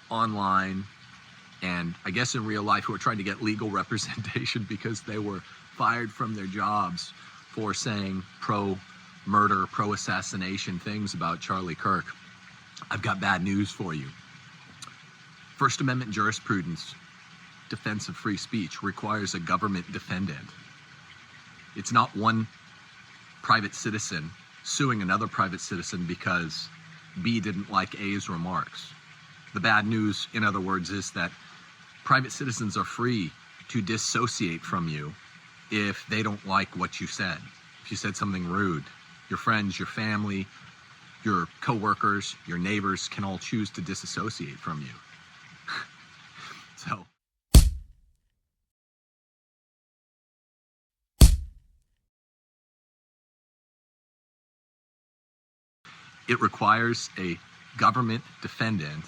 Online and I guess in real life who are trying to get legal representation because they were fired from their jobs for saying pro-murder, pro-assassination things about Charlie Kirk. I've got bad news for you. First Amendment jurisprudence, defense of free speech, requires a government defendant. It's not one private citizen suing another private citizen because B didn't like A's remarks. The bad news, in other words, is that private citizens are free to dissociate from you if they don't like what you said. If you said something rude, your friends, your family, your coworkers, your neighbors can all choose to disassociate from you. So. It requires a government defendant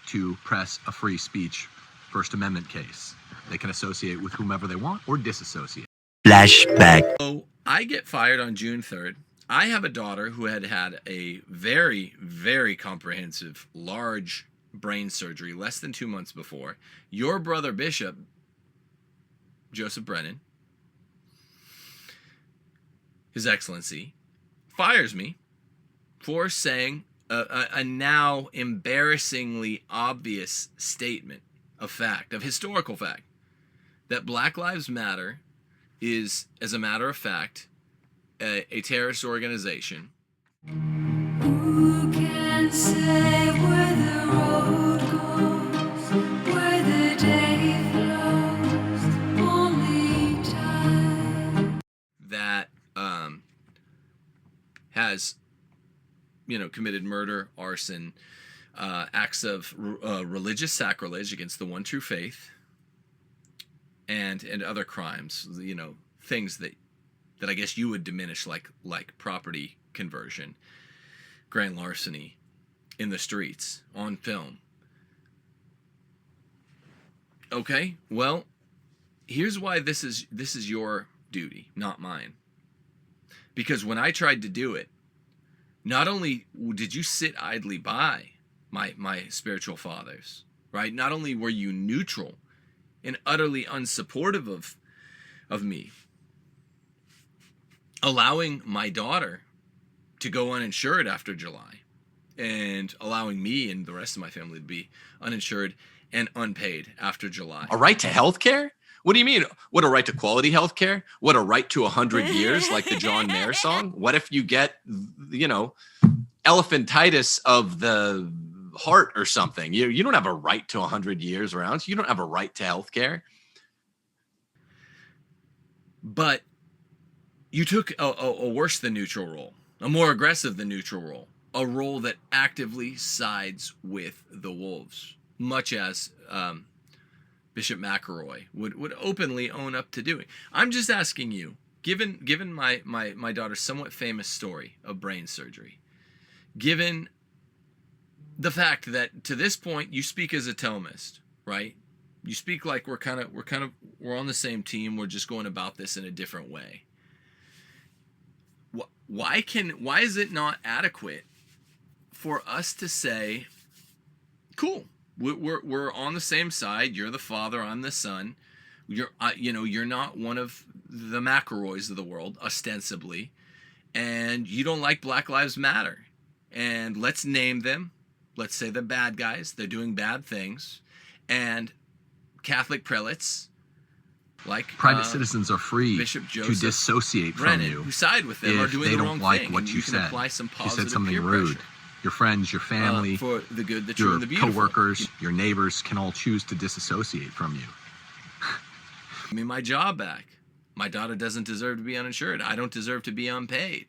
to press a free speech First Amendment case. They can associate with whomever they want or disassociate. Flashback. So I get fired on June 3rd. I have a daughter who had had a very, very comprehensive, large brain surgery less than 2 months before. Your brother Bishop, Joseph Brennan, His Excellency, fires me for saying a now embarrassingly obvious statement of fact, of historical fact, that Black Lives Matter is, as a matter of fact, a terrorist organization. Who can say where the road goes, where the day flows, only time. That has, committed murder, arson, acts of religious sacrilege against the one true faith, and other crimes, things that I guess you would diminish, like property conversion, grand larceny in the streets, on film. Okay, well, here's why this is your duty, not mine. Because when I tried to do it, not only did you sit idly by my spiritual fathers, right? Not only were you neutral and utterly unsupportive of me, allowing my daughter to go uninsured after July, and allowing me and the rest of my family to be uninsured and unpaid after July. A right to health care? What do you mean? What, a right to quality health care? What, a right to 100 years, like the John Mayer song? What if you get, elephantitis of the heart or something? You don't have a right to 100 years around. You don't have a right to health care. But you took a worse than neutral role, a more aggressive than neutral role, a role that actively sides with the wolves, much as Bishop McElroy would openly own up to doing. I'm just asking you, given my daughter's somewhat famous story of brain surgery, given the fact that to this point you speak as a Thomist, right? You speak like we're on the same team. We're just going about this in a different way. Why is it not adequate for us to say, cool, we're on the same side. You're the father, I'm the son. You're not one of the McElroys of the world, ostensibly, and you don't like Black Lives Matter. And let's name them. Let's say the bad guys. They're doing bad things. And Catholic prelates, like private citizens, are free Bishop to dissociate Brennan, from you who side with them, if are doing they the don't wrong like thing, what and you can said. apply some If you said positive something peer rude, pressure. your friends, your family, For the good, the true, your and the beautiful. coworkers, your neighbors can all choose to disassociate from you. Give me my job back. My daughter doesn't deserve to be uninsured. I don't deserve to be unpaid.